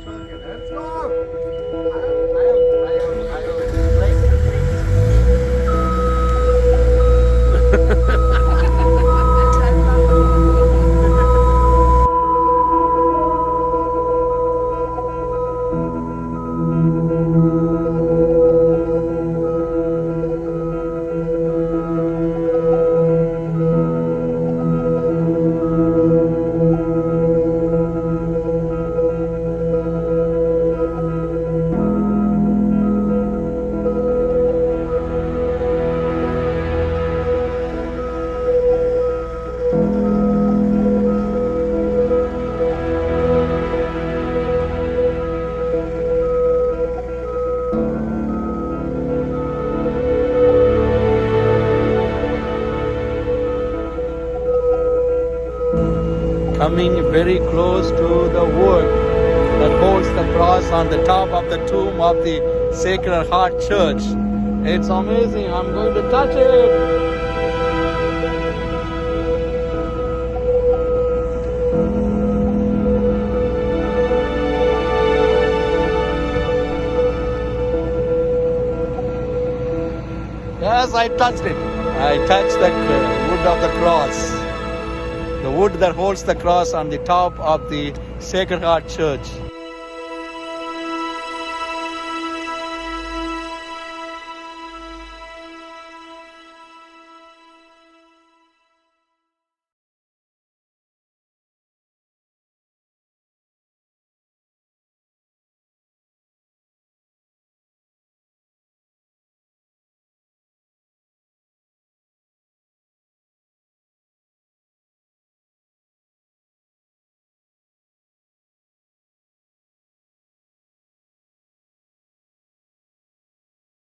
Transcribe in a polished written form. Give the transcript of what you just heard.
Let's go. I am trying to think. Coming very close to the wood that holds the cross on the top of the tomb of the Sacred Heart Church. It's amazing. I'm going to touch it. Yes, I touched it. I touched the wood of the cross. The wood that holds the cross on the top of the Sacred Heart Church.